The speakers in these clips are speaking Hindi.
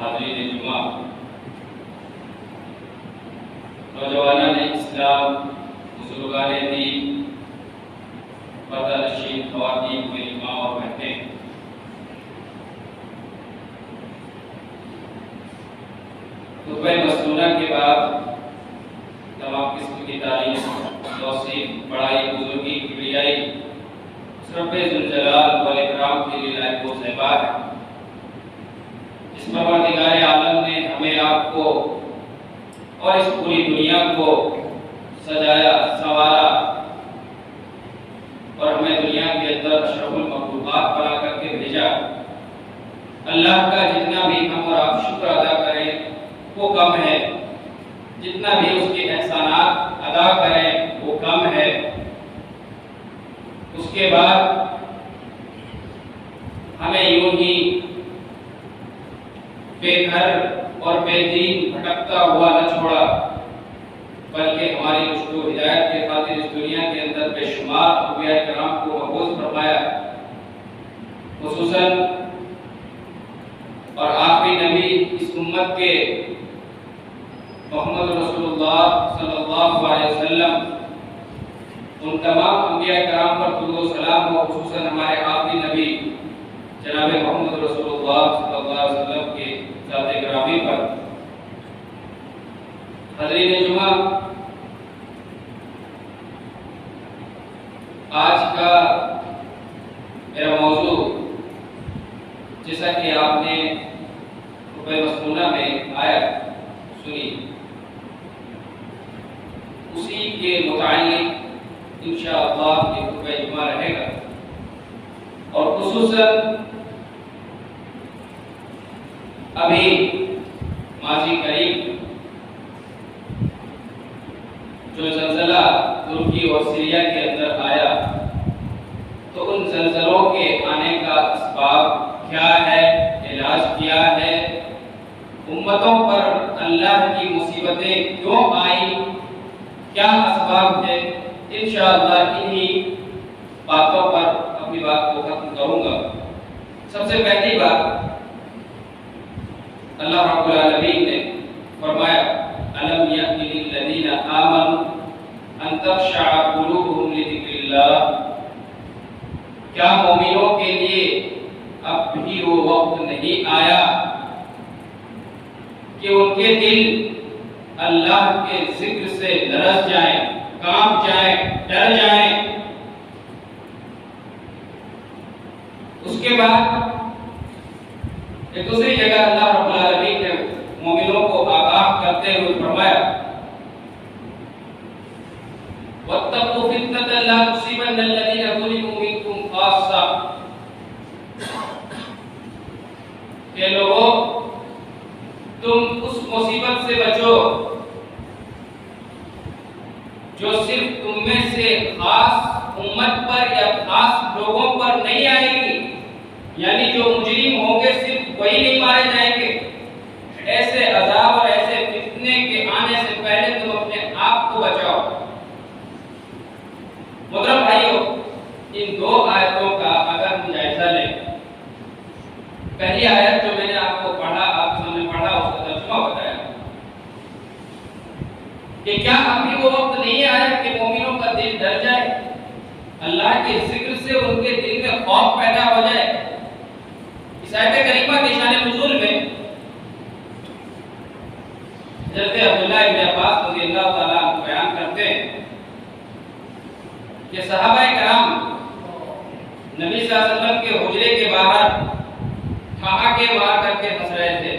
हाज़रीन जुमा नौजवानान इस्लाम बुजुर्गान दीन पर्दानशीन ख़वातीन मेरी माँ और बहनें खुतबा मसनूना के बाद तमाम किस्म की तारीफ तौसीफ पढ़ाई बुजुर्गी किबरियाई रब्बे ज़ुल जलाल वल इकराम के लिए लायक व सहबार है। इस परवरदिगार आलम ने हमें आपको और इस पूरी दुनिया को सजाया संवारा और हमें दुनिया के अंदर अशरफुल मखलूक़ात बना करके भेजा। अल्लाह का जितना भी हम और आप शुक्र अदा करें वो कम है, जितना भी उसके एहसानात अदा करें वो कम है। उसके बाद हमें यूं ही बेघर और बेदीन भटकता हुआ न छोड़ा, बल्कि हमारी रुश्द व हिदायत के खातिर इस दुनिया के अंदर बेशुमार अंबिया किराम को मबूस फरमाया। खुसूसन और आखिरी नबी इस उम्मत के मोहम्मद रसूलुल्लाह सल्लल्लाहु अलैहि वसल्लम, उन तमाम अंबिया किराम पर दुरूद व सलाम हो, खुसूसन हमारे आखिरी नबी जनाब मोहम्मद रसूलुल्लाह सल्लल्लाहु अलैहि वसल्लम के ज़ात गिरामी पर। हज़रीन जुमा, आज का मेरा मौजू, जैसा कि आपने रुपए मसनूना में आयत सुनी, उसी के मुताल्लिक़ इंशाअल्लाह ये रुपए जुमा रहेगा। और खुसूसन अभी माजी करीब जो ज़लज़ला तुर्की और सीरिया के अंदर आया, तो उन ज़लज़लों के आने का असबाब क्या है, इलाज क्या है, उम्मतों पर अल्लाह की मुसीबतें क्यों आई, क्या असबाब है, इंशाअल्लाह इन्हीं बातों पर अपनी बात को खत्म करूंगा। सबसे पहली बात, अल्लाह रब्बुल आलमीन ने फरमाया, अलम यअनि लिल्लज़ीना आमनू अन तख़शअ क़ुलूबुहुम लिज़िक्रिल्लाह, क्या मोमिनों के लिए अब भी वो वक्त नहीं आया कि उनके दिल अल्लाह के जिक्र से लरज़ जाएं, कांप जाएं, डर जाएं। उसके बाद एक दूसरी जगह अल्लाह रब्बुल आलमीन ने मोमिनों को आगाह करते हुए फरमाया, वत्तक़ू फितनतन ला तुसीबन्नल्लज़ीना ज़ुलिमू मिनकुम ख़ास्सा, के लोगों, तुम उस मुसीबत से बचो जो सिर्फ तुम में से खास उम्मत पर या खास लोगों पर नहीं आएगी, यानी जो मुजरिम होंगे सिर्फ वही नहीं मारे जाएंगे। ऐसे अज़ाब और ऐसे फितने के आने से पहले तुम अपने आप को बचाओ। मोहतरम भाइयों, इन दो आयतों का अगर हम जायजा लें, पहली आयत जो मैंने आपको पढ़ा, आपके सामने पढ़ा, उसका तर्जुमा बताया कि क्या अभी वो वक्त नहीं आया कि मोमिनों का दिल डर जाए, अल्लाह के जिक्र से उनके दिल में खौफ पैदा हो जाए। इस आयत करीमा के शान नुज़ूल में हज़रत अब्दुल्लाह इब्न अब्बास रज़ियल्लाहु ताला अन्हु बयान करते हैं कि सहाबाए किराम नबी सल्लल्लाहु अलैहि वसल्लम के हुजरे के बाहर ठहाके मार करके हंस रहे थे।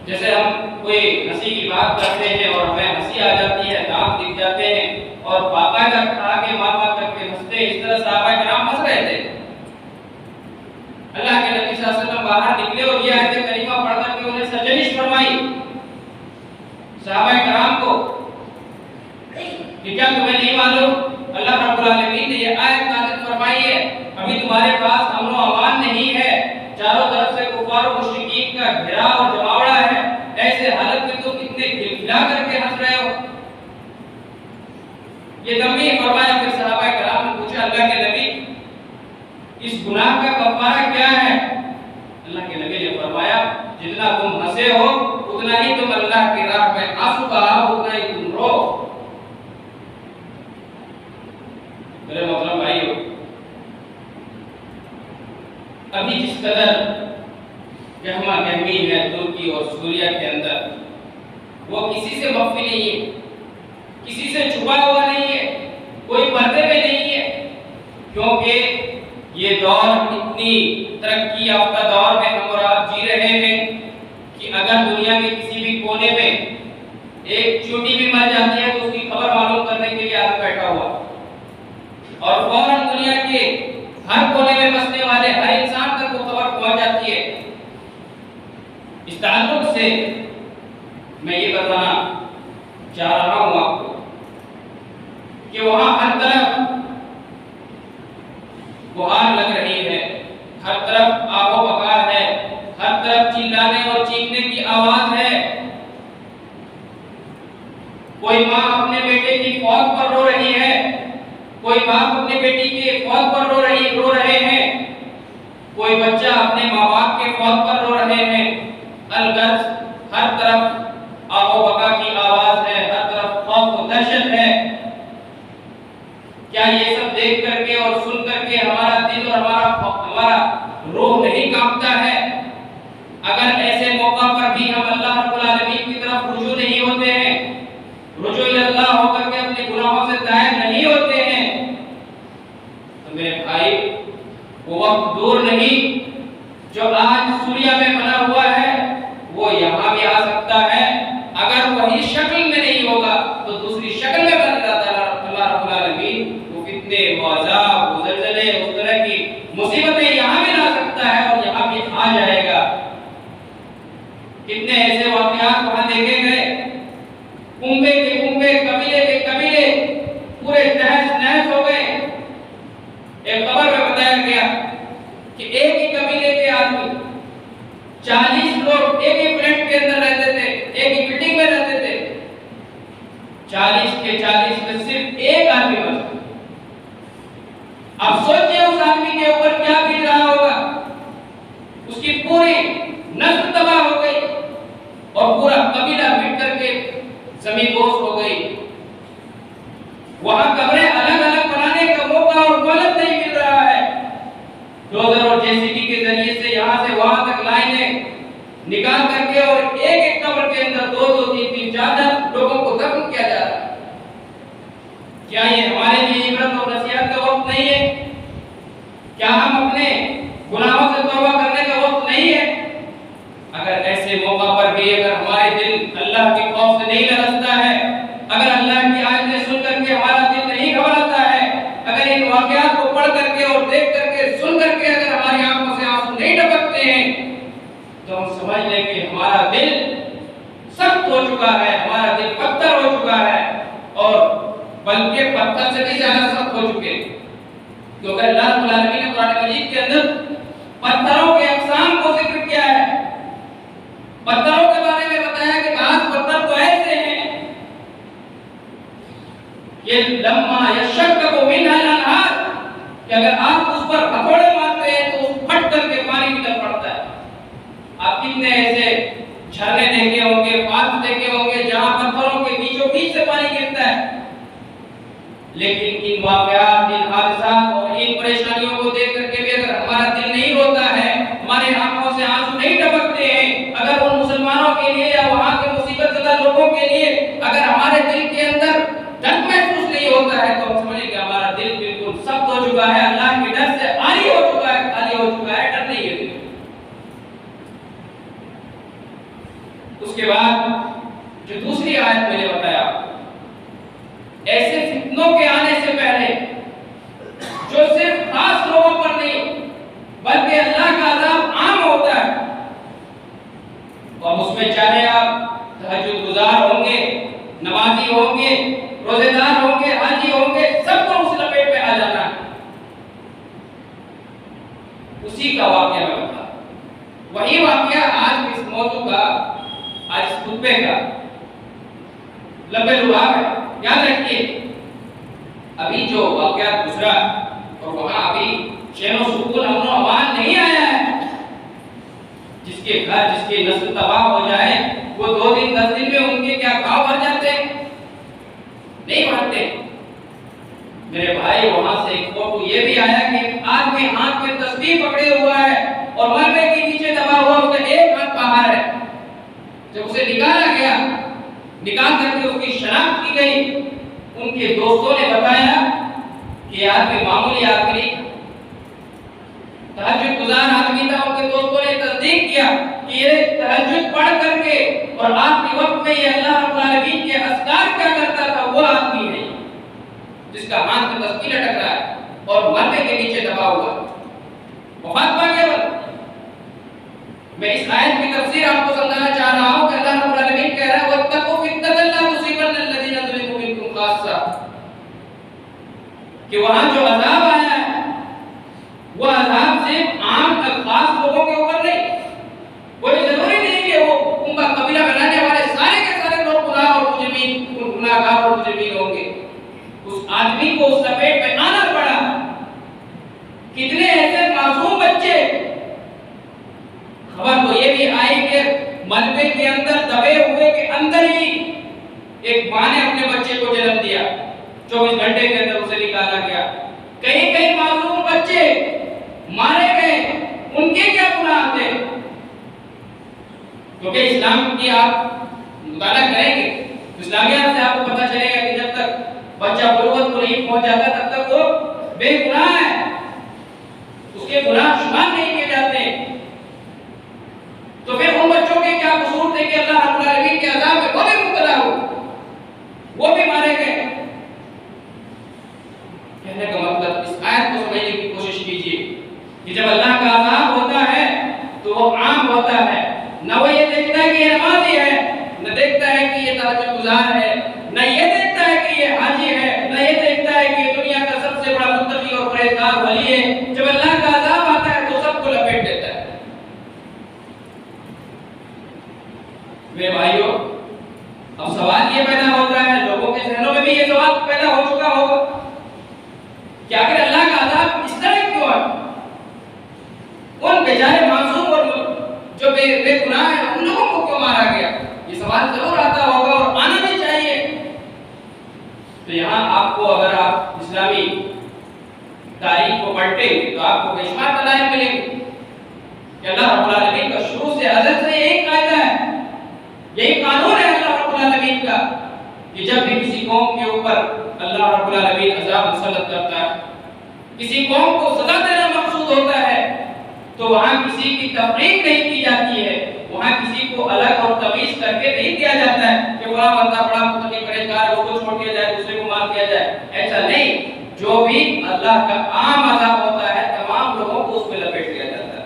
जैसे हम कोई हंसी की बात करते हैं और हमें हंसी आ जाती है, दांत दिख जाते हैं और बाकायदा ठहाके मार मार करके हंसते, इस तरह सहाबाए किराम हंस रहे थे। अल्लाह के नबी सल्लल्लाहु अलैहि वसल्लम बाहर निकले और ये आयत करीमा पढ़कर के उन्हें सरजनिश फरमाई सहाबाए किराम को कि क्या तुम्हें नहीं मालूम अल्लाह रब्बुल आलमीन ने ये आयत नाज़िल फरमाई है, अभी तुम्हारे पास अमन व अमान नहीं है, चारों तरफ से कुफार और मुशरिकीन का घेराव और जमावड़ा है, ऐसे हालत में तुम इतने खिलखिला करके हंस रहे हो। ये तंबीह फरमाया। फिर सहाबाए किराम ने पूछा, अल्लाह के नबी, इस गुनाह का कफारा क्या है? अल्लाह के नबी ने फरमाया, जितना तुम हंसे हो उतना ही तुम अल्लाह की राह में आंसू बहाओ, उतना ही तुम रो। मेरे मोहतरम भाइयों, अभी जिस कदर गहमा गहमी है तुर्की और सूरिया के अंदर, वो किसी से मख्फी नहीं है, किसी से छुपा हुआ नहीं है, कोई पर्दे में नहीं है, क्योंकि ये दौर इतनी तरक्की याफ्ता दौर में हम और आप जी रहे हैं कि अगर दुनिया के किसी भी कोने में एक चींटी भी मर जाती है तो उसकी खबर मालूम करने के लिए आदमी बैठा हुआ, और फौरन दुनिया के हर कोने में बसने वाले हर इंसान तक वो खबर पहुंच जाती है। इस ताल्लुक से मैं ये बताना चाह रहा हूं आपको कि वहां हर तरफ गुहार लग रही है, हर तरफ आबो बकार है, हर तरफ चिल्लाने और चीखने की आवाज है। कोई माँ अपने बेटे की मौत पर रो रही है, कोई बाप अपने बेटी के मौत पर रो रहे हैं, कोई बच्चा अपने माँ बाप के मौत पर रो रहे हैं। अलगर्ज हर तरफ आहो बका की आवाज है, हर तरफ खौफ और दहशत है। क्या ये सब देख करके और सुन करके हमारा दिल और हमारा रूह नहीं कांपता है? अगर ऐसे मौका पर भी हम अल्लाह रब्बुल आलमीन की तरफ रुजू नहीं होते हैं, रुजू इल्लाह होकर के अपने गुनाहों से तायब नहीं होते हैं, तो मेरे भाई वो वक्त दूर नहीं जो आज सूर्या में बना हुआ है वो यहाँ भी आ सकता है। अगर वही शक्ल में नहीं होगा तो दूसरी शक्ल में बन जाता है। अल्लाह रब्बुल आलमीन वो फितने, वो अज़ाब, वो ज़लज़ले, उस तरह की मुसीबतें यहाँ भी ला सकता है और यहाँ भी आ जाएगा। कितने ऐसे वाक़यात वहाँ देखे गए, कुंबे के कुंबे, कबीले के कबीले पूरे तहस नहस हो गए। एक खबर में बताया गया कि एक ही कबीले के आदमी 40 लोग एक ही फ्लैट के अंदर रहते थे, एक ही बिल्डिंग में रहते थे। 40 के 40 में सिर्फ एक आदमी बचा। अब सोचिए उस आदमी के ऊपर क्या बीत रहा होगा। उसकी पूरी नस्ल तबाह हो गई और पूरा कबीला मिट करके ज़मींदोज़ हो गई। वहां कब्रें अलग अलग बनाने का मौका और मोहलत नहीं मिल रहा है। डोजर और जेसीबी के जरिए से यहां से वहां तक लाइनें निकाल करके और एक एक कब्र के अंदर 2-2, 3-3, 4 लोगों को दफन किया जा रहा है। क्या ये हमारे लिए इबरत और नसीहत का वक्त नहीं है? क्या हम अपने गुनाहों से तौबा करने का वक्त नहीं है? अगर ऐसे मौका पर भी अगर हमारे दिल अल्लाह के खौफ से नहीं लरजता है, अगर अल्लाह की आयतें सुन करके हमारा दिल नहीं घबराता है, अगर इन वाक़यात को पढ़ करके और देख करके सुन करके अगर हमारी आंखों से आंसू नहीं टपकते हैं, तो हम समझ लें कि हमारा दिल सख्त हो चुका है, हमारा दिल पत्थर हो चुका है और बल्कि पत्थर से भी ज्यादा सख्त हो चुके हैं। क्योंकि अल्लाह रब्बुल आलमीन ने कुरान मजीद के अंदर पत्थरों के अक़साम को जिक्र किया है। पत्थरों के बारे में बताया कि आज पत्थर तो ऐसे हैं कि लम्मा यशक्कु मिनहल अनहार, कि अगर आप उस पर हथौड़े मारते हैं तो फट करके पानी निकल पड़ता है। आप कितने ऐसे झरने देखे होंगे, पाथ देखे होंगे जहां पत्थरों के बीचों बीच से पानी गिरता है। लेकिन इन वाक़यात, इन हादसात और इन परेशानियों को देख करके भी अगर हमारा दिल नहीं रोता है, हमारे आंखों से आंसू नहीं टपकते हैं, अगर उन मुसलमानों के लिए या वहां के मुसीबतज़दा लोगों के लिए अगर हमारे दिल के अंदर डर महसूस नहीं होता है, तो हम समझेंगे हमारा दिल बिल्कुल सख्त हो चुका है, अल्लाह के डर से आरी हो चुका है, खाली हो चुका है, डर नहीं है दिल। उसके बाद जो दूसरी आयत मैंने बताया, ऐसे फितनों के आने से पहले जो सिर्फ खास लोगों पर नहीं बल्कि अल्लाह का अज़ाब आम होता है, और उसमें चाहे आप तहज्जुद गुजार होंगे, नमाजी होंगे, रोजेदार होंगे, हाजी होंगे, सबको उस लपेट में आ जाना है। उसी का वाक़या मैं बता, वही वाक़या आज इस मौजू का, आज इस खुतबे का लबे लुभाव है। याद रखिए, अभी जो वाक़या गुजरा और वहां अभी चैन और सुकून, अमन और अमान नहीं आया है। जिसके घर, जिसकी नस्ल तबाह हो जाए, वो 2 दिन 10 दिन में उनके क्या घाव भर जाते हैं? नहीं भरते। मेरे भाई, वहां से एक फोटो ये भी आया कि आदमी हाथ में तस्बीह पकड़े हुआ है और मलबे के नीचे दबा हुआ, उसका एक हाथ बाहर है। जब उसे निकाला गया, निकाल करके उसकी शनाख्त की गई, उनके दोस्तों ने बताया कि आदमी मामूली आदमी नहीं, तहज्जुद गुजार आदमी था। उनके दोस्तों ने तस्दीक किया कि ये तहज्जुद पढ़ करके और आखिरी वक्त में ये अल्लाह रब्बुल आलमीन के अस्कार क्या करता था, वो आदमी है जिसका हाथ में तस्बीह लटक रहा है और मलबे के नीचे दबा हुआ। वफात पा गया। मैं इस आयत की तफसीर आपको समझाना चाह रहा हूं कि अल्लाह रब्बुल आलमीन कह रहा है वत्तकू फितनतन ला तुसीबन्ना अल्लज़ीना ज़ुलिमू मिनकुम खास्सा, कि वहां जो अज़ाब आया है वो अज़ाब सिर्फ आम खास लोगों के ऊपर नहीं, मलबे के अंदर दबे हुए के अंदर ही एक मां ने अपने बच्चे को जन्म दिया, 24 घंटे के अंदर उसे निकाला गया। कई कई मासूम बच्चे मारे गए, उनके क्या गुनाह थे? क्योंकि इस्लाम की आप मुताला करेंगे तो इस्लामियात से आपको पता चलेगा कि जब तक बच्चा बुलुगत को नहीं पहुंच जाता तब तक वो बेगुनाह है, उसके गुनाह शुमार नहीं किए जाते। तो फिर उन बच्चों के क्या कसूर थे कि अल्लाह रब्बुल आलमीन के अज़ाब में वो भी मुब्तला हो, वो भी मारे गए? कहने का मतलब इस आयत को समझने की कोशिश कीजिए कि जब अल्लाह का अज़ाब होता है तो वो आम होता है। न वो ये देखता है कि ये नमाज़ी है, न देखता है कि ये तहज्जुद गुज़ार है, न ये देखता है कि ये हाजी है, न ये देखता है कि ये दुनिया का सबसे बड़ा मुत्तकी और परहेज़गार वली है। जब अल्लाह का अज़ाब आता है तो सबको लपेट देता है। मेरे भाइयों, अब सवाल ये पैदा होता है, लोगों के जहनों में भी ये सवाल पैदा हो चुका होगा कि आखिर अल्लाह का अज़ाब इस तरह क्यों है? उन बेचारे मासूम और जो बेगुनाह है उन लोगों को क्यों मारा गया? ये सवाल जरूर आता होगा और आना भी चाहिए। तो यहाँ आपको, अगर आप इस्लामी तारीख को पढ़ते तो आपको बेशुमार दलाइल मिलेंगे कि अल्लाह रब्बुल आलमीन का शुरू से अज़ल से यही कायदा है, यही कानून है अल्लाह रब्बुल आलमीन का कि जब भी किसी कौम के ऊपर अल्लाह रब्बुल आलमीन अज़ाब मुसल्लत करता है, किसी कौम को सजा देना मकसूद होता है, तो वहां किसी की तफरीक नहीं की जाती है, वहां किसी को अलग और तमीज करके नहीं दिया जाता है कि बड़ा बंदा बड़ा मुत्तकी परहेज़गार है उसको छोड़ दिया जाए, दूसरे को मार दिया जाए। ऐसा नहीं, जो भी अल्लाह का आम अज़ाब होता है तमाम लोगों को उसमें लपेट दिया जाता है।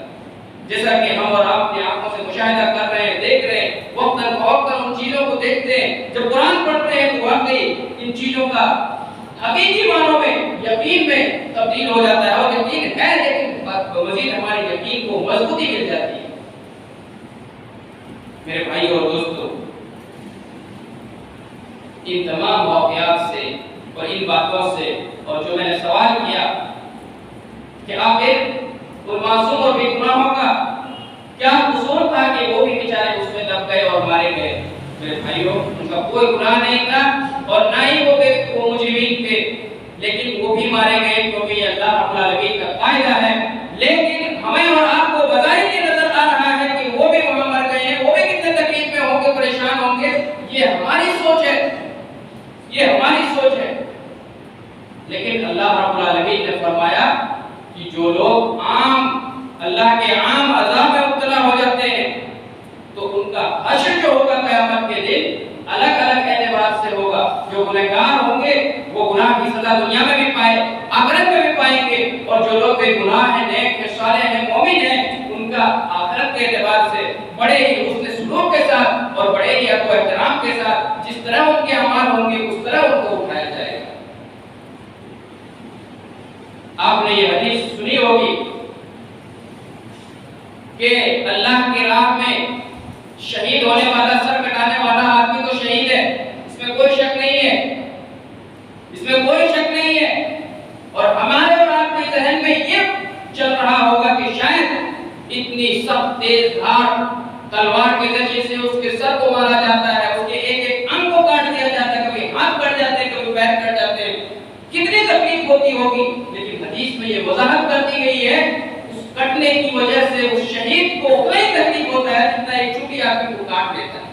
जैसा कि हम और आप अपनी आंखों से मुशाहिदा कर रहे हैं, देख रहे हैं, वक्तन फवक्तन उन चीजों को देखते हैं। जब कुरान पढ़ते हैं तो वाकई इन चीजों का हकीकी मानों में, यकीन में तब्दील हो जाता है। और यकीन है, लेकिन मज़ीद हमारे यकीन को मजबूती मिल जाती है। मेरे भाई और दोस्तों, इन तमाम वाक़यात से और इन बातों से, और जो मैंने सवाल किया कि आखिर उन मासूम और बेगुनाहों का क्या कसूर था कि वो भी बेचारे उसमें दब गए और मारे गए? मेरे भाइयों, उनका कोई गुनाह नहीं था और ना ही वो मुजरिमीन थे, लेकिन वो भी मारे गए क्योंकि अल्लाह रब्बुल आलमीन का कायदा है। लेकिन हमें और आपको बताया ये नजर आ रहा है कि वो भी वहां मर गए हैं, वो भी कितने तकलीफ में होंगे, परेशान होंगे। ये हमारी सोच है, ये हमारी सोच है। लेकिन अल्लाह रब्बुल आलमीन ने फरमाया कि जो लोग अल्लाह के आम अज़ाब में मुब्तला हो जाते हैं तो उनका हश्र जो होगा क़यामत के दिन अलग अलग एतबार से होगा। जो गुनहगार होंगे वो गुनाह की सजा दुनिया में भी पाए, आखिरत में भी पाएंगे, और जो लोग बेगुनाह हैं, नेक हैं, सालेह हैं, मोमिन हैं, उनका आखिरत के एतबार से बड़े ही हुस्न सुलूक के साथ और बड़े ही अदब एहतराम के साथ जिस तरह उनके अमाल होंगे उस तरह उनको उठाया जाएगा। आपने ये हदीस सुनी होगी कि अल्लाह की राह में शहीद होने वाला, सर कटाने वाला आदमी तो शहीद है, इसमें कोई शक नहीं है, इसमें कोई शक नहीं है। और हमारे और आपके जहन में ये चल रहा होगा कि शायद इतनी सख्त तेज धार तलवार के जरिए से उसके सर को मारा जाता है, उसके एक एक अंग को काट दिया जाता है, कभी हाथ कट जाते हैं, कभी पैर कट जाते हैं, कितनी तकलीफ होती होगी। लेकिन हदीस में ये वजाहत कर दी गई है उस कटने की वजह से उस शहीद को उतना ही तकलीफ होता है जितना एक छोटी आदमी को काट देता है।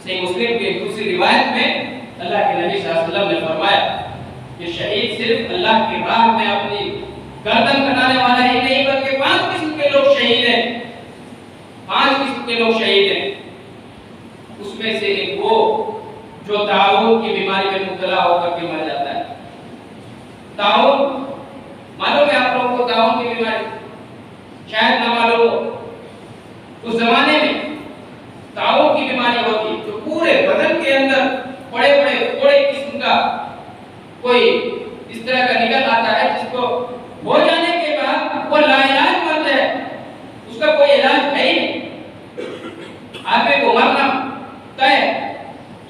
सही मुस्लिम की दूसरी रिवायत में अल्लाह के नबी सल्लल्लाहु अलैहि वसल्लम ने फरमाया कि शहीद सिर्फ अल्लाह की राह में अपनी गर्दन कटाने वाला ही नहीं बल्कि 5 किस्म के लोग शहीद हैं, 5 किस्म के लोग शहीद हैं। उसमें से एक वो जो ताउन की बीमारी में मुब्तला होकर के मर जाता है। ताउन मालूम है आप लोगों को? ताउन की बीमारी शायद ना मालूम हो। उस जमाने में ताउन की बीमारी होती तो पूरे बदन के अंदर बड़े बड़े फोड़े किस्म का कोई इस तरह का निकल आता है जिसको हो जाने के बाद वो लाइलाज मर जाए, उसका कोई इलाज है ही नहीं, आदमी को मरना तय।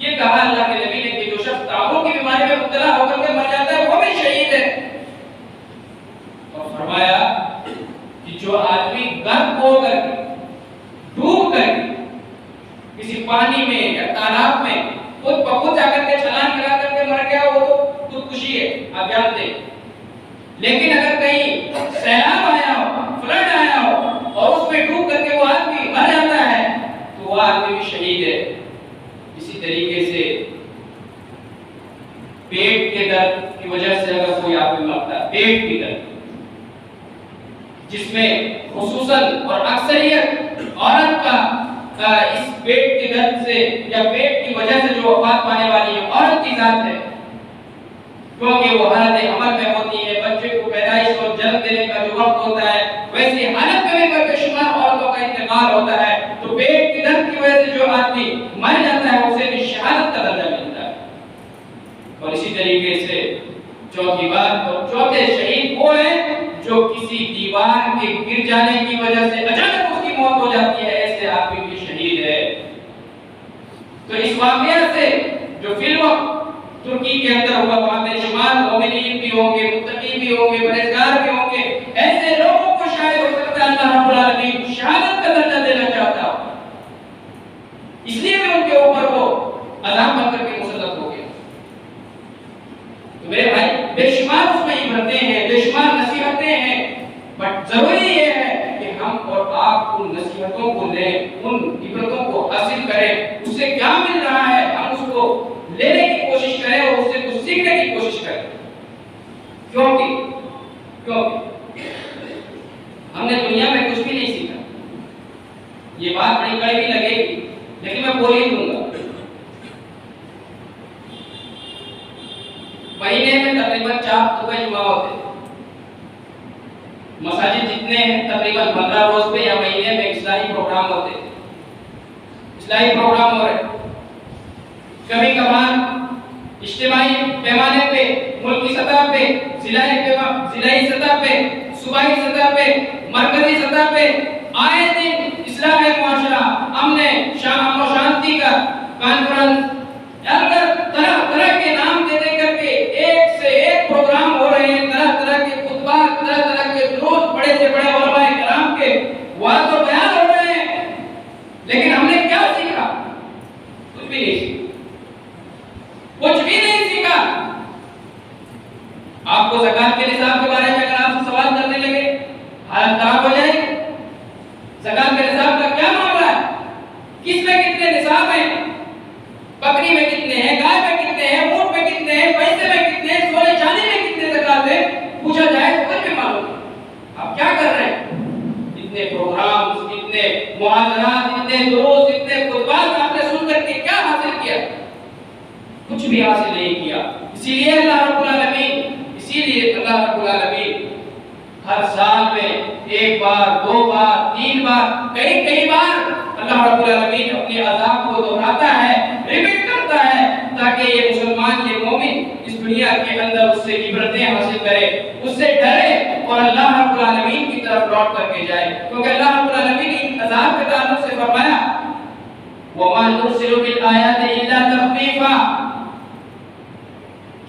ये कहा अल्लाह के नबी ने कि जो शख्स ताउन की बीमारी में मुब्तला होकर के मर जाता है वो भी शहीद है। और फरमाया कि जो आदमी गर्म होकर पानी में या तालाब में खुद ब खुद जाकर के छलांग लगा करके मर गया, वो तो खुदकुशी है, आप जानते हैं। लेकिन अगर कहीं सैलाब आया हो, फ्लड आया हो और उसमें डूब करके वो आदमी मर जाता है तो वो आदमी भी शहीद है। इसी तरीके से पेट के दर्द की वजह से अगर कोई आदमी मरता है, पेट की दर्द जिसमें खुसूसन और अक्सरियत औरत का इस पेट के दर्द से या पेट की वजह से जो वफात पाने वाली है औरत की जात है, क्योंकि वो हालत अमल में होती है। बच्चे को पैदाइश और जन्म देने का जो वक्त होता है, वैसे हालत में भी बेशुमार औरतों का इंतकाल होता है। तो पेट के दर्द की वजह से जो आदमी मर जाता है उसे भी शहादत का दर्जा मिलता है। और इसी तरीके से चौथी बात और चौथे शहीद वो है जो किसी दीवार के गिर जाने की वजह से अचानक उसकी मौत हो जाती है, ऐसे आदमी भी शहीद है। तो इस वाकया से जो फिल्म तुर्की के अंदर हुआ, वहां पे शुमार मोमिनीन भी होंगे, मुत्तकी भी होंगे, परहेजगार भी होंगे, ऐसे लोगों को शायद हो सकता है अल्लाह रब्बुल आलमीन शहादत का दर्जा देना चाहता हो, इसलिए भी उनके ऊपर वो अज़ाब बनकर के मुसल्लत हो गए। तो मेरे भाई बेशुमार उसमें इबरतें हैं, बेशुमार नसीहतें हैं, बट जरूरी ये है कि हम और आप उन नसीहतों को लें, उन इबरतों को हासिल करें। उससे क्या मिल रहा है हम उसको लेने की कोशिश करें और उससे कुछ सीखने की कोशिश करें। क्योंकि हमने दुनिया में कुछ भी नहीं सीखा। ये बात बड़ी कड़वी लगेगी लेकिन मैं बोल ही दूंगा। महीने में तकरीबन 4 दफे जुमा होते हैं। मसाजिद जितने हैं तकरीबन 15 रोज पे या महीने में इस्लाही प्रोग्राम होते हैं। इस्लाही प्रोग्राम हो रहे, कभी कभार इज्तिमाई पैमाने पे, मुल्की सतह पे, जिलाई सतह पे, सूबाई सतह पे, मरकजी सतह पे आए दिन इस्लाह मुआशरा, अमन शांति का कॉन्फ्रेंस, अगर तरह तरह के नाम दे करके एक से एक प्रोग्राम हो रहे हैं, तरह तरह के खुतबा, तरह तरह के दुरूद, बड़े से बड़े उलमाए किराम के वाज़ और बयान हो रहे हैं, लेकिन हमने क्या सीखा? कुछ भी नहीं सीखा, कुछ भी नहीं सीखा। आपको ज़कात के निसाब के बारे में अगर आपसे सवाल करने लगे, हालत खराब हो जाएगी। ज़कात के निसाब का क्या मामला है? किसमें कितने निसाब हैं? बकरी में कितने हैं, गाय में कितने हैं, ऊंट में कितने हैं, पैसे में कितने हैं, सोने चांदी में कितने ज़कात है, पूछा जाए तो कुछ भी मालूम नहीं। आप क्या कर रहे हैं? इतने प्रोग्राम्स, इतने मुहाज़रात, इतने दुरूस, इतने खुतबात आपने सुन करके क्या हासिल किया? कुछ भी हासिल नहीं किया। इसीलिए अल्लाह रब्बुल आलमीन हर साल में एक बार, 2 बार, 3 बार, कई बार अल्लाह रब्बुल आलमीन अपने अज़ाब को दोहराता है, रिपीट करता है, ताकि ये मुसलमान, ये मोमिन इस दुनिया के अंदर उससे इबरतें हासिल करे, उससे डरे और अल्लाह रब्बुल आलमीन की तरफ लौट करके जाए। क्योंकि अल्लाह रब्बुल आलमीन इन अज़ाब के ताल्लुक से फरमाया, वमा नुरसिलु बिल आयाति इल्ला तख़फीफा,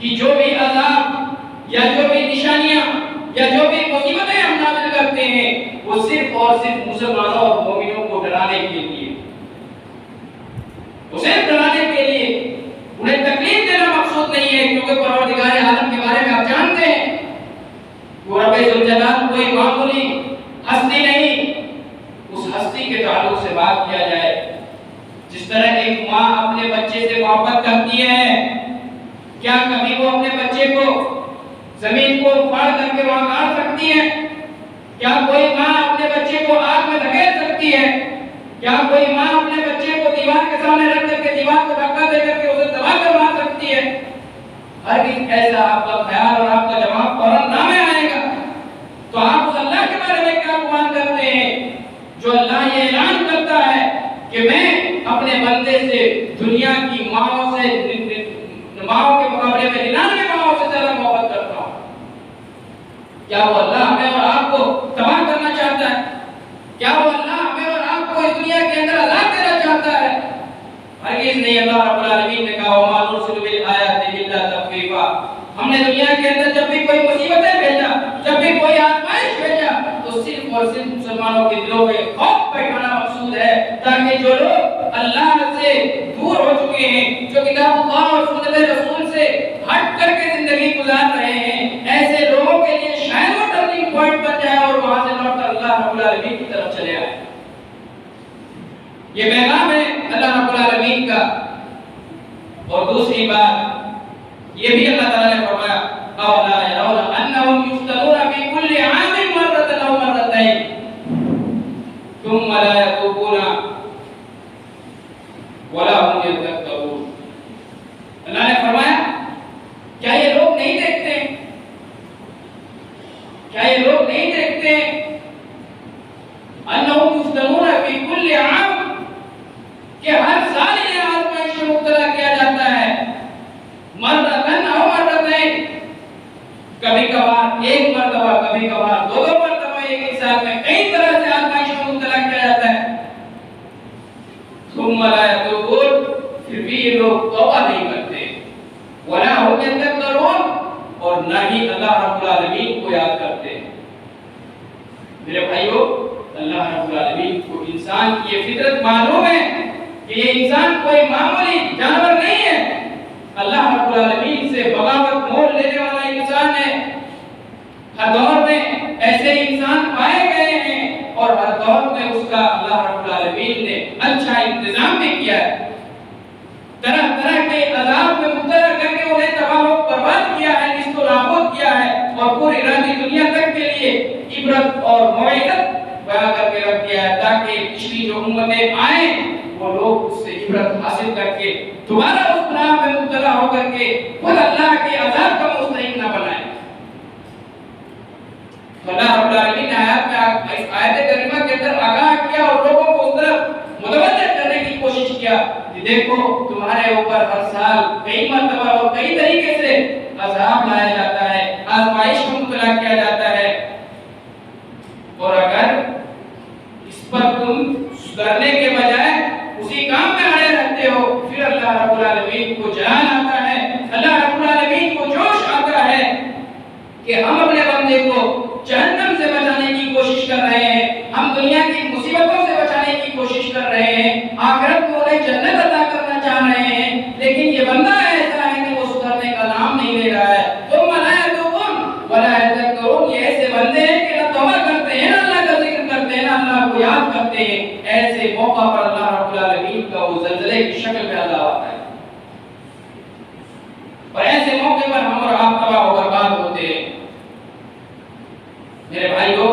कि जो भी अज़ाब या जो भी निशानियां या जो भी मुसीबतें हम नाज़िल करते हैं वो सिर्फ और सिर्फ मुसलमानों और मोमिनों को डराने के लिए, उसे डराने के लिए, उन्हें तकलीफ देना मकसूद नहीं है। क्योंकि परवरदिगार आलम के बारे में आप जानते हैं, वो रब्बे ज़ुल जलाल कोई मामूली हस्ती नहीं। उस हस्ती के ताल्लुक से बात किया जाए, जिस तरह एक माँ अपने बच्चे से मोहब्बत करती है, क्या कभी वो अपने बच्चे को जमीन को उखाड़ करके वहां गाड़ सकती है? क्या कोई माँ अपने बच्चे को आग में धकेल सकती है? क्या कोई माँ अपने बच्चे को दीवार के सामने रख करके दीवार को धक्का दे करके उसे दबा कर मार सकती है? हरगिज़ ऐसा आपका ख्याल और आपका जवाब फौरन ना में आएगा। तो आप उस अल्लाह के बारे में क्या गुमान करते हैं जो अल्लाह ये ऐलान करता है कि मैं अपने बंदे से दुनिया की माओं के मुकाबले में 99 माओं से ज्यादा मोहब्बत करता हूं? क्या वो अल्लाह हमें और आपको तबाह करना चाहता है? क्या वो अल्लाह हमें और आपको इस दुनिया के अंदर अज़ाब देना चाहता है? हरगिज़ नहीं। अल्लाह रब्बुल आलमीन ने कहा, वमा नुरसिलु बिल आयाति इल्ला तख़फीफा, हमने दुनिया के अंदर जब भी कोई मुसीबतें भेजा, जब भी कोई आज़माइश भेजा, तो सिर्फ और सिर्फ मुसलमानों के दिलों में खौफ बैठाना मकसूद है, ताकि जो लोग अल्लाह से किताबुल्लाह और सुन्नत रसूल से हट करके जिंदगी गुजार रहे हैं, ऐसे लोगों के लिए शायद वो टर्निंग पॉइंट बन जाए और वहां से लौटकर अल्लाह रब्बुल आलमीन की तरफ चले आए। ये पैगाम है अल्लाह रब्बुल आलमीन का। और दूसरी बात ये भी अल्लाह ताला ने फरमाया, अवला यरौना अन्नहुम युफ्तनूना फी कुल्ली आमिन मर्रतन अव मर्रतैन सुम्मा ला यतूबूना वला हुम यतक़ब्बरून। अल्लाह ने फरमाया, क्या ये लोग नहीं देखते, क्या ये लोग नहीं देखते अन्नहुम युफ्तनूना फी कुल्ली आम, कि हर साल ये आज़माइश में मुब्तला किया जाता है, मर्रतन अव मर्रतैन, कभी कभार एक मर्तबा, कभी कभार दो मर्तबा एक ही साल में कई तरह से आज़माइश में मुब्तला किया जाता है। सुम्मा ला यतूबून, फिर भी ये लोग तौबा नहीं करते, वला हुम यतक़ब्बरून, और न ही अल्लाह रब्बुल आलमीन को याद करते। मेरे भाइयों, अल्लाह रब्बुल आलमीन को इंसान की ये फितरत मालूम है कि ये इंसान कोई मामूली जानवर नहीं है। अल्लाह रब्बुल आलमीन से बगावत मोल लेने वाला इंसान है। हर दौर में ऐसे इंसान पाए गए हैं और हर दौर में उसका अल्लाह रब्बुल आलमीन ने अच्छा इंतजाम भी किया है। तरह तरह के अज़ाब में मुब्तला करके उन्हें तबाह व बर्बाद किया है, निस्तो नाबूद किया है, और पूरी राजी दुनिया तक के लिए इबरत और मौइज़त बयां करके रख दिया है, ताकि पिछली जो उम्मतें आए वो लोग उससे इबरत हासिल करके दोबारा उस गुनाह में मुब्तला होकर के खुद अल्लाह के अज़ाब का मुस्तहिक न बनाए। अल्लाह रब्बुल आलमीन ने आयत करीमा के अंदर आगाह किया और लोगों को उस तरफ मुतवज्जह करने की कोशिश किया कि देखो, तुम्हारे ऊपर हर साल कई मर्तबा और कई तरीके से अज़ाब लाया जाता है, आज़माइश में मुब्तला किया जाता है, और अगर इस पर तुम सुधरने के बजाय उसी काम में अड़े रहते हो, फिर अल्लाह रब्बुल आलमीन को जलाल आता है, अल्लाह रब्बुल आलमीन को जोश आता है कि हम अपने बंदे को जहन्नम से बचाने की कोशिश कर रहे हैं, हम दुनिया की मुसीबतों से बचाने की कोशिश कर रहे हैं, आखिरत में उन्हें जन्नत अता करना चाह रहे हैं, लेकिन ये बंदा ऐसा है कि वो सुधरने का नाम नहीं ले रहा है। तो मलाया तो वला यतक़ब्बरून, ये ऐसे बंदे हैं कि ना तौबा करते हैं, ना अल्लाह का जिक्र करते हैं, ना अल्लाह को याद करते हैं। ऐसे मौका पर अल्लाह रब्बुल आलमीन का वो ज़लज़ले की शक्ल में अज़ाब आता है, और ऐसे मौके पर हम और आप तबाह और बर्बाद होते हैं। मेरे भाइयों,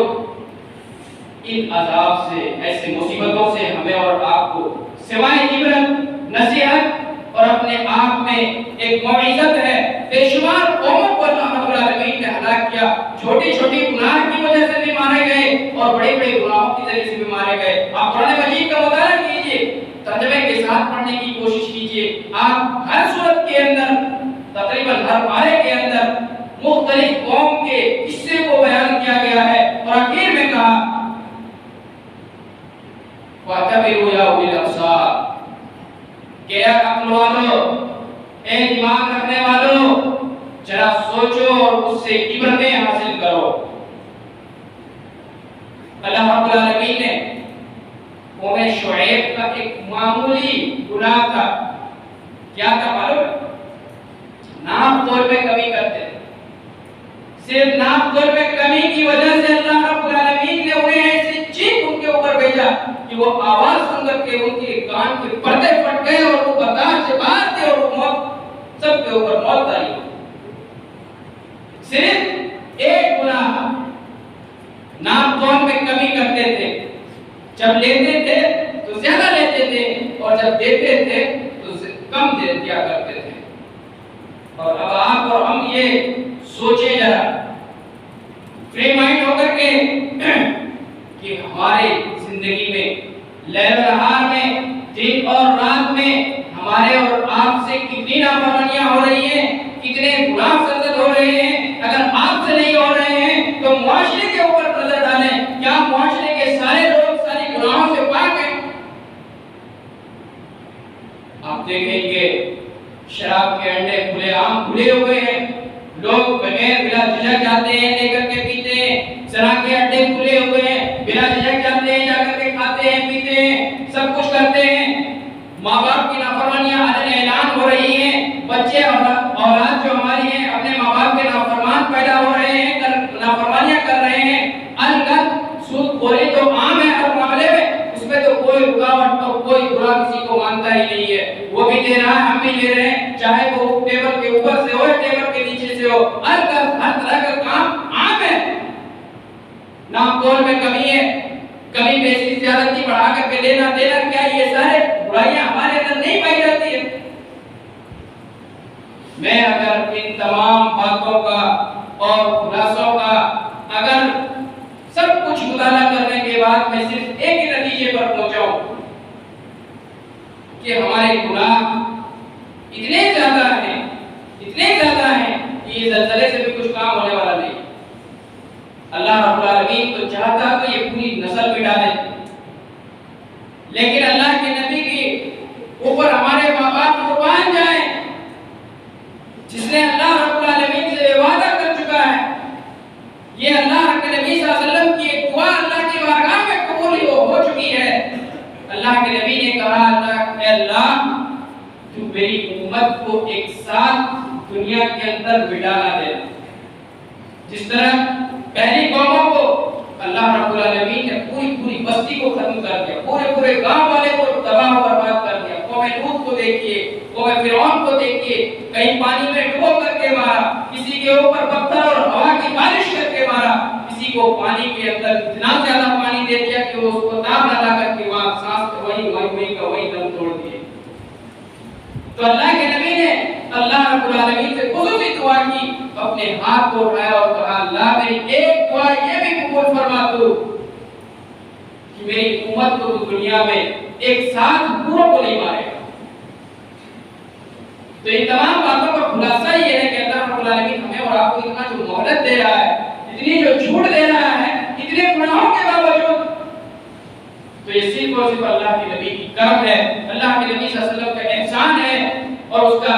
इन अज़ाब से, ऐसे मुसीबतों से हमें और आपको सिवाय इबरत, नसीहत और अपने आप में एक मौइज़त है। बेशुमार कौमों को अल्लाह रब्बुल आलमीन ने हलाक किया, छोटी-छोटी गुनाह की वजह से भी मारे गए और बड़े-बड़े गुनाहों की वजह से भी मारे गए। आप कुरान मजीद का मुताला कीजिए, तर्जुमे के साथ पढ़ने की कोशिश कीजिए। आप हर सूरत के अंदर, तकरीबन हर पारे के अंदर मुख्तलिफ कौम के किस्से को बयान किया गया है, और आखिर में कहा वातबिरु या उलिल अब्सार, के अक्ल वालों, ए दिमाग रखने वालों, जरा सोचो और उससे इबरतें हासिल करो। अल्लाह रब्बुल आलमीन ने कौम शुएब का एक मामूली गुनाह था, क्या था मालूम? नाम तौर पे कमी करते थे, सिर्फ नाम तौर पे कमी की वजह से अल्लाह रब्बुल आलमीन ने उन्हें ऐसी चीख उनके ऊपर भेजा कि वो आवाज सुनकर के उनके कान के पर्दे फट गए और वो बर्दाश्त से बाहर थे, और मौत सबके ऊपर मौत आई। सिर्फ एक गुनाह, नाम तौर पे कमी करते थे, जब लेते थे तो ज्यादा लेते थे, और जब देते थे तो कम दे दिया करते थे। और अब आप और हम ये सोचे जरा, फ्री माइंड होकर के कि हमारे जिंदगी में लैल नहार में, दिन और रात में हमारे और आपसे कितनी नाफरमानियां हो रही हैं, कितने गुनाह सरजद हो रहे हैं। अगर आपसे नहीं हो रहे हैं तो मुआशरे के ऊपर नजर डालें, क्या मुआशरे के सारे लोग सारी गुनाहों से पाक हैं? आप देखेंगे शराब के अंडे खुलेआम खुले हुए हैं, लोग बगैर बिला झिझक जाते हैं, लेकर के पीते हैं। शराब के अड्डे खुले हुए हैं, बिला झिझक जाते हैं, जाकर के खाते हैं, पीते हैं, सब कुछ करते हैं। माँ बाप की नाफरमानियां ऐलान हो रही हैं, बच्चे औलाद जो हमारी है अपने माँ बाप के नाफरमान पैदा हो रहे हैं, नाफरमानियां कर रहे हैं। अलगत सूदखोरी तो आम है हर मामले में, उसमें तो कोई रुकावट और कोई बुरा किसी को मानता ही नहीं है। वो भी दे रहा है, हम भी ले रहे हैं, चाहे वो टेबल के ऊपर से हो या टेबल के नीचे से हो, अलगत हर तरह का काम आम है। नाम तोल में कमी है, कमी बेसी ज्यादती बढ़ा करके लेना देना, क्या ये सारे बुराइयां हमारे अंदर नहीं पाई जाती है? मैं अगर इन तमाम बातों का और खुलासों का अगर सब कुछ मुताला करने के बाद मैं सिर्फ एक ही नतीजे पर पहुंचाऊं कि हमारे गुनाह इतने ज्यादा हैं कि ये ज़लज़ले से भी कुछ काम होने वाला नहीं। अल्लाह रब्बुल आलमीन तो चाहता तो ये पूरी नस्ल मिटा दे, लेकिन अल्लाह के नबी के ऊपर हमारे माँ बाप कुर्बान जाए, जिसने अल्लाह रब्बुल आलमीन से वादा कर चुका है। ये अल्लाह के नबी सल्लल्लाहु अलैहि वसल्लम की एक दुआ अल्लाह की बारगाह में कबूल हो चुकी है। अल्लाह के नबी ने कहा, अल्लाह तू मेरी उम्मत को एक साथ दुनिया के अंदर मिटाना देना, जिस तरह पहली कौमों को अल्लाह रब्बुल आलमीन ने पूरी बस्ती को खत्म कर दिया, पूरे गांव वाले को तबाह बर्बाद कर दिया। कौम लूत को देखिए, कौम फिरौन को देखिए, कहीं पानी में डुबो करके मारा, किसी के ऊपर पत्थर और हवा की बारिश करके मारा, किसी को पानी के अंदर इतना ज्यादा पानी दे दिया कि वो उसको ताप लगा करके वहां सांस वही दम तोड़ दिए। तो अल्लाह के नबी ने अल्लाह रब्बुल आलमीन से खुसूसी दुआ की, अपने हाथ को उठाया और कहा, अल्लाह मेरी एक दुआ ये भी कबूल फरमा तू कि मेरी उम्मत को दुनिया में एक साथ पूरों को नहीं मारेगा। तो इन तमाम बातों का खुलासा ये है कि अल्लाह रब्बुल आलमीन हमें और आपको इतना जो मोहलत दे रहा है, इतनी जो छूट दे रहा है, इतने गुनाहों के बावजूद, तो ये सिर्फ और सिर्फ अल्लाह के नबी की करम है, अल्लाह के नबी सल्लल्लाहु अलैहि वसल्लम का एहसान है। और उसका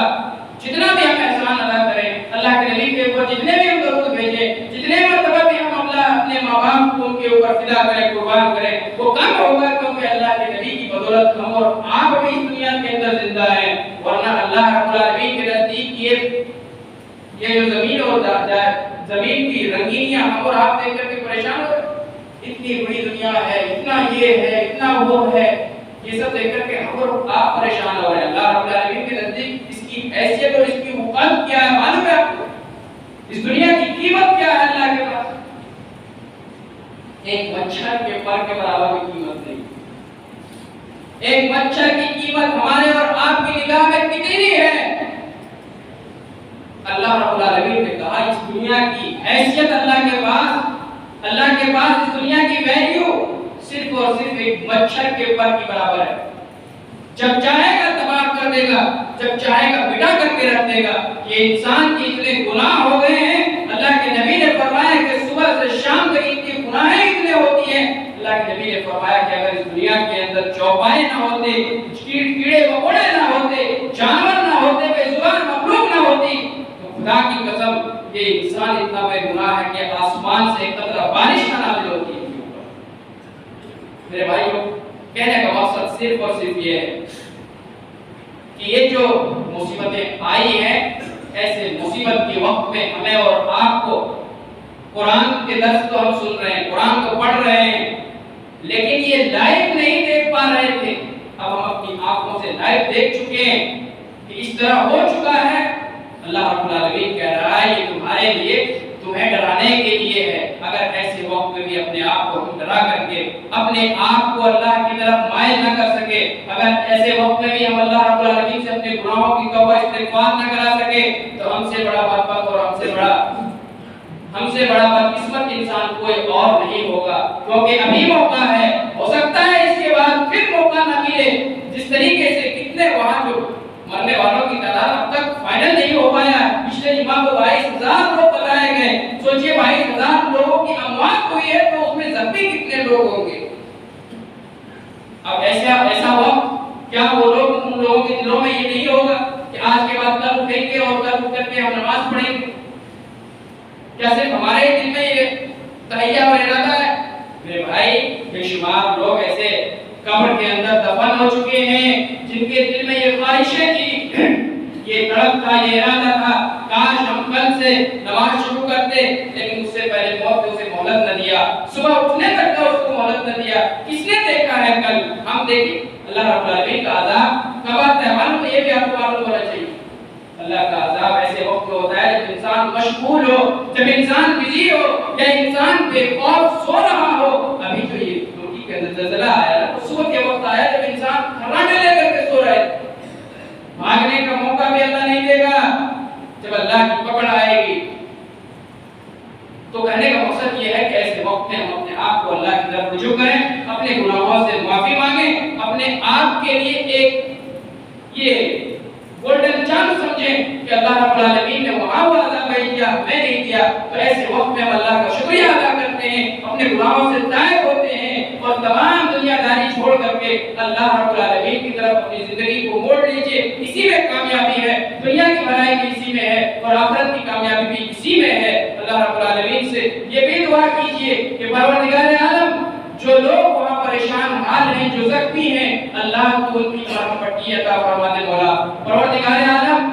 जितना भी हम एहसान अदा करें, अल्लाह के नबी के ऊपर जितने भी हम दरूद भेजें, जितने मर्तबा भी हम अपने माँ बाप को उनके ऊपर फिदा करें, कुर्बान करें, वो कम होगा, क्योंकि अल्लाह के नबी की बदौलत हम और आप भी इस दुनिया के अंदर जिंदा हैं। वरना अल्लाह रब्बुल आलमीन के नजदीक ये जो जमीन और जमीन की रंगीनियां हम और आप देख करके परेशान हो, इतनी बड़ी दुनिया है, इतना ये है, इतना वो है, ये सब देख करके हम और आप परेशान हो रहे हैं। अल्लाह रब्बुल आलमीन के नजदीक इसकी हैसियत और इसकी औकात क्या है मालूम है आपको? इस दुनिया की कीमत क्या है अल्लाह के पास? एक मच्छर के पर के बराबर की कीमत नहीं। एक मच्छर की कीमत हमारे और आपकी निगाह में कितनी है? अल्लाह रब्बुल आलमीन ने कहा, इस दुनिया की हैसियत अल्लाह के पास इस दुनिया की वैल्यू सिर्फ और सिर्फ एक मच्छर के पर की बराबर है। जब चाहेगा तबाह कर देगा, जब चाहेगा मिटा करके रख देगा। ये इंसान के इतने गुनाह हो गए हैं, अल्लाह के नबी ने फरमाया कि सुबह से शाम तक इनके गुनाहें इतने होती हैं। अल्लाह के नबी ने फरमाया कि अगर इस दुनिया के अंदर चौपाए ना होते, कीड़े मकोड़े ना होते, जानवर ना होते, बेजुबान मखलूक ना होती, तो खुदा की कसम ये इंसान इतना बेगुनाह है कि आसमान से एक कतरा बारिश ना नाजिल होती है। मेरे भाइयों, कहने का मकसद सिर्फ और सिर्फ ये है कि ये जो मुसीबतें आई हैं, ऐसे मुसीबत के वक्त में हमें और आपको कुरान के दर्स तो हम सुन रहे हैं, कुरान तो पढ़ रहे हैं, लेकिन ये लाइव नहीं देख पा रहे थे। अब हम अपनी आंखों से लाइव देख चुके हैं कि इस तरह हो चुका है। अल्लाह रब्बुल आलमीन कह रहा है, ये तुम्हारे लिए, तुम्हें डराने के लिए है। अगर ऐसे वक्त में भी अपने आप को हम डरा करके अपने आप को अल्लाह की तरफ माइल न कर सके, अगर ऐसे वक्त में भी हम अल्लाह रब्बुल आलमीन से अपने गुनाहों की तौबा इस्तिग़फ़ार न करा सके, तो हमसे बड़ा बदबख्त और हमसे बड़ा बदकिस्मत इंसान कोई और नहीं होगा। क्योंकि अभी मौका है, हो सकता है इसके बाद फिर मौका न मिले। जिस तरीके से कितने वहां जो मरने वालों की तादाद अब तक फाइनल नहीं हो पाया, पिछले जुमा को 22,000 लोग बताए गए। सोचिए 22,000 लोगों की अमवात हुई है, तो उसमें जख्मी कितने लोग होंगे? अब ऐसा वक्त क्या वो लोग, उन लोगों के दिलों में ये नहीं होगा कि आज के बाद कल उठेंगे और कल उठ करके हम नमाज पढ़ेंगे? क्या सिर्फ हमारे दिल में ये तहैया और इरादा है? मेरे भाई, बेशुमार लोग ऐसे कब्र के अंदर दफन हो चुके हैं, जिनके दिल में ये ख्वाहिशें थी, ये तड़प था, ये इरादा था, काश हम कल से नमाज शुरू करते, लेकिन उससे पहले मौत ने उसे मोहलत न दिया, सुबह उठने तक का उसको मोहलत न दिया। किसने देखा है कल? हम देखें। अल्लाह रब्बुल आलमीन का अज़ाब कब आता है मालूम? ये भी आपको मालूम होना चाहिए। अल्लाह का अज़ाब ऐसे वक्त होता है जब इंसान मशगूल हो, जब इंसान बिजी हो, या इंसान बेखौफ सो रहा हो। अभी जो ये तुर्की के अंदर ज़लज़ला आया ना, तो सुबह के वक्त आया जब इंसान खर्राटे लेकर के सो रहा है। भागने का मौका भी अल्लाह नहीं देगा। जब अल्लाह की पकड़ आएगी, तो कहने का मकसद ये है कि ऐसे वक्त में हम अपने आप को अल्लाह की तरफ रुजू करें, अपने गुनाहों से माफी मांगें, अपने आप के लिए एक ये गोल्डन चांस समझें कि अल्लाह रब्बुल आलमीन ने वहां वो अज़ाब दिया, मैं नहीं दिया। तो ऐसे वक्त में हम अल्लाह का शुक्रिया अदा करते हैं, अपने गुनाहों से ताइब होते हैं और तमाम दुनियादारी छोड़ करके अल्लाह रब्बुल आलमीन की तरफ अपनी जिंदगी को मोड़ लीजिए। इसी में कामयाबी है, दुनिया की भलाई भी इसी में है और आखिरत की कामयाबी भी इसी में है। अल्लाह रब्बुल आलमीन से ये भी दुआ कीजिए कि परवरदिगार आलम, जो लोग वहां परेशान हाल हैं, जो जख्मी हैं, अल्लाह को उनकी मरहम पट्टी अता फरमा दे मौला। परवरदिगार आलम,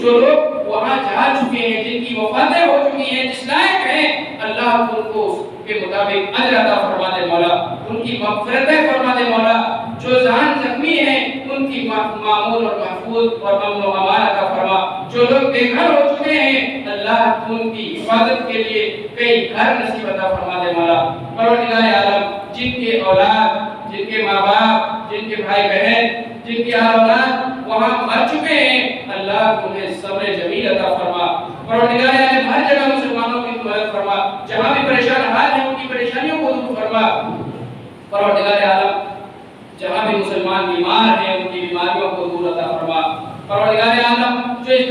जो लोग वहां जा चुके हैं, जिनकी वफातें हो चुकी हैं, जिस लायक हैं, अल्लाह उनको के मुताबिक अजर अता फरमा दे मौला, उनकी मग़फ़िरत फरमा दे मौला। जो जान जख्मी हैं, उनकी मामून और महफूज और अमन व अमान अता फरमा। जो लोग बेघर हो चुके हैं, अल्लाह उनकी हिफाजत के लिए कई घर नसीब अता फरमा दे मौला। परवरदिगार आलम, जिनके औलाद, जिनके माँ बाप, जिनके भाई बहन, जिनके औलाद वहाँ मर चुके हैं, अल्लाह उन्हें सब्र जमील अता फरमा। परवरदिगार आलम, हर जगह मुसलमानों की मदद फरमा, जहाँ भी परेशान हाल है उनकी परेशानियों को दूर फरमा। परवरदिगार आलम, जहाँ भी मुसलमान बीमार हैं उनकी बीमारियों को दूर अता फरमा। परवरदिगार आलम, जो इस